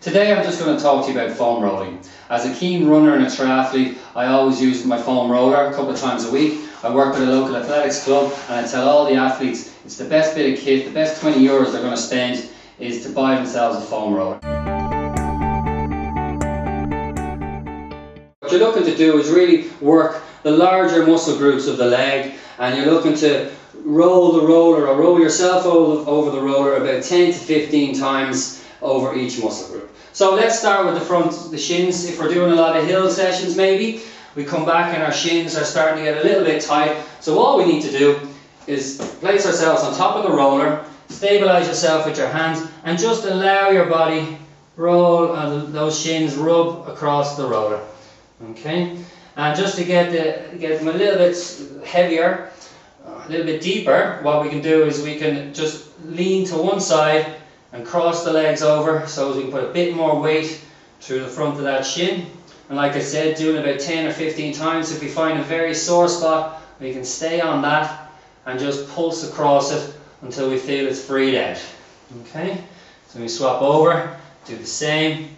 Today I'm just going to talk to you about foam rolling. As a keen runner and a triathlete, I always use my foam roller a couple of times a week. I work with a local athletics club and I tell all the athletes it's the best bit of kit, the best 20 euros they're going to spend is to buy themselves a foam roller. What you're looking to do is really work the larger muscle groups of the leg, and you're looking to roll the roller or roll yourself over the roller about 10 to 15 times over each muscle group. So let's start with the front, the shins. If we're doing a lot of hill sessions maybe, we come back and our shins are starting to get a little bit tight. So all we need to do is place ourselves on top of the roller, stabilize yourself with your hands and just allow your body roll and those shins rub across the roller. Okay, and just to get them a little bit heavier, a little bit deeper, what we can do is we can just lean to one side and cross the legs over so we can put a bit more weight through the front of that shin. And like I said, doing about 10 or 15 times. If we find a very sore spot, we can stay on that and just pulse across it until we feel it's freed out. Okay, so we swap over, do the same.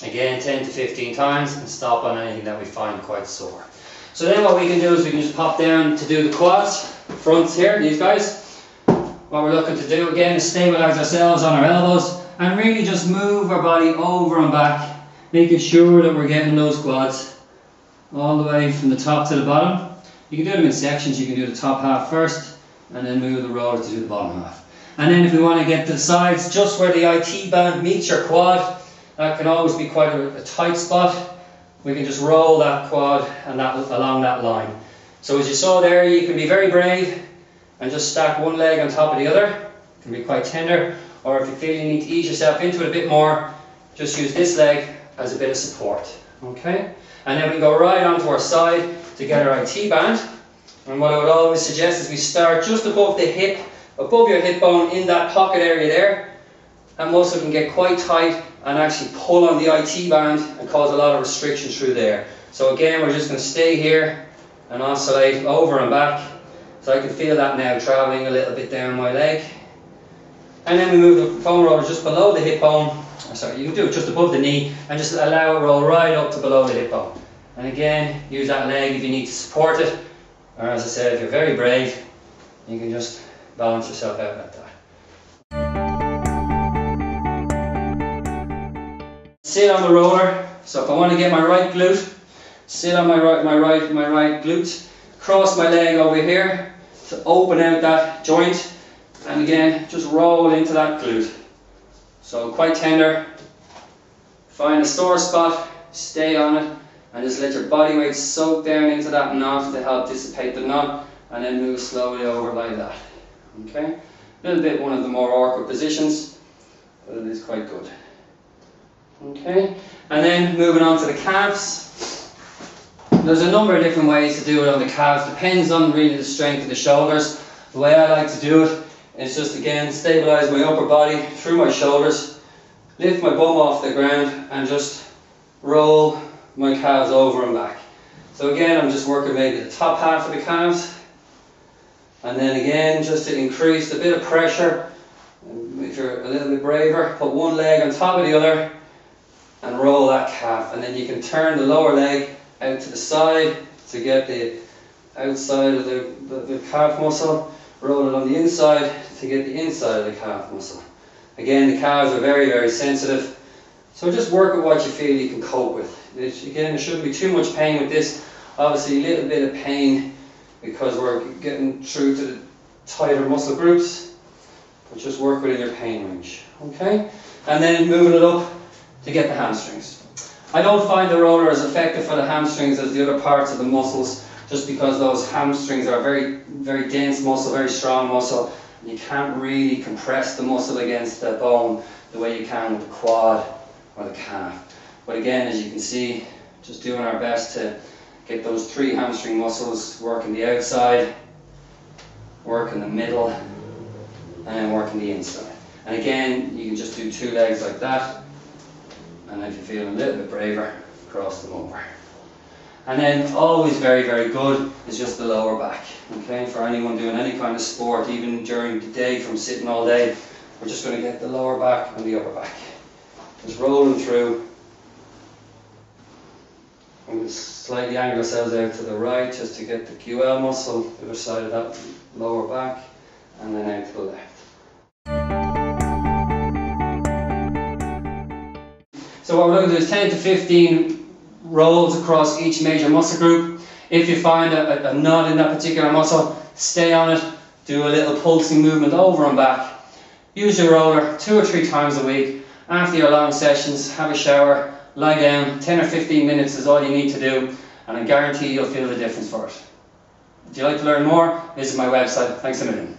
Again, 10 to 15 times and stop on anything that we find quite sore. So then what we can do is we can just pop down to do the quads, the fronts here, these guys. What we're looking to do again is stabilize ourselves on our elbows and really just move our body over and back, making sure that we're getting those quads all the way from the top to the bottom. You can do them in sections. You can do the top half first and then move the roller to do the bottom half. And then if we want to get to the sides, just where the IT band meets your quad, that can always be quite a tight spot. We can just roll that quad and along that line. So as you saw there, you can be very brave and just stack one leg on top of the other. It can be quite tender. Or if you feel you need to ease yourself into it a bit more, just use this leg as a bit of support. Okay? And then we go right onto our side to get our IT band. And what I would always suggest is we start just above the hip, above your hip bone in that pocket area there. That muscle can get quite tight and actually pull on the IT band and cause a lot of restriction through there. So again, we're just going to stay here and oscillate over and back. So I can feel that now traveling a little bit down my leg. And then we move the foam roller just below the hip bone. Sorry, you can do it just above the knee and just allow it roll right up to below the hip bone. And again, use that leg if you need to support it. Or as I said, if you're very brave, you can just balance yourself out like that. Sit on the roller. So if I want to get my right glute, sit on my right glute, cross my leg over here to open out that joint, and again just roll into that glute. So quite tender. Find a sore spot, stay on it, and just let your body weight soak down into that knot to help dissipate the knot, and then move slowly over like that. Okay, a little bit one of the more awkward positions, but it is quite good. Okay, and then moving on to the calves. There's a number of different ways to do it on the calves. Depends on really the strength of the shoulders. The way I like to do it is just again stabilize my upper body through my shoulders, lift my bum off the ground and just roll my calves over and back. So again, I'm just working maybe the top half of the calves, and then again just to increase a bit of pressure. If you're a little bit braver, put one leg on top of the other and roll that calf, and then you can turn the lower leg out to the side to get the outside of the calf muscle, roll it on the inside to get the inside of the calf muscle. Again, the calves are very, very sensitive, so just work with what you feel you can cope with. Again, there shouldn't be too much pain with this. Obviously a little bit of pain because we're getting through to the tighter muscle groups, but just work within your pain range. Okay, and then moving it up to get the hamstrings. I don't find the roller as effective for the hamstrings as the other parts of the muscles, just because those hamstrings are very, very dense muscle, very strong muscle, and you can't really compress the muscle against the bone the way you can with the quad or the calf. But again, as you can see, just doing our best to get those three hamstring muscles working the outside, working the middle, and then working the inside. And again, you can just do two legs like that. And if you're feeling a little bit braver, cross them over. And then always very, very good is just the lower back. Okay, for anyone doing any kind of sport, even during the day from sitting all day, we're just going to get the lower back and the upper back. Just rolling through. And we'll slightly angle ourselves out to the right just to get the QL muscle, the other side of that lower back, and then out to the left. So what we're going to do is 10 to 15 rolls across each major muscle group. If you find a knot in that particular muscle, stay on it, do a little pulsing movement over and back. Use your roller 2 or 3 times a week. After your long sessions, have a shower, lie down. 10 or 15 minutes is all you need to do, and I guarantee you'll feel the difference for it. If you'd like to learn more, visit my website. Thanks a million.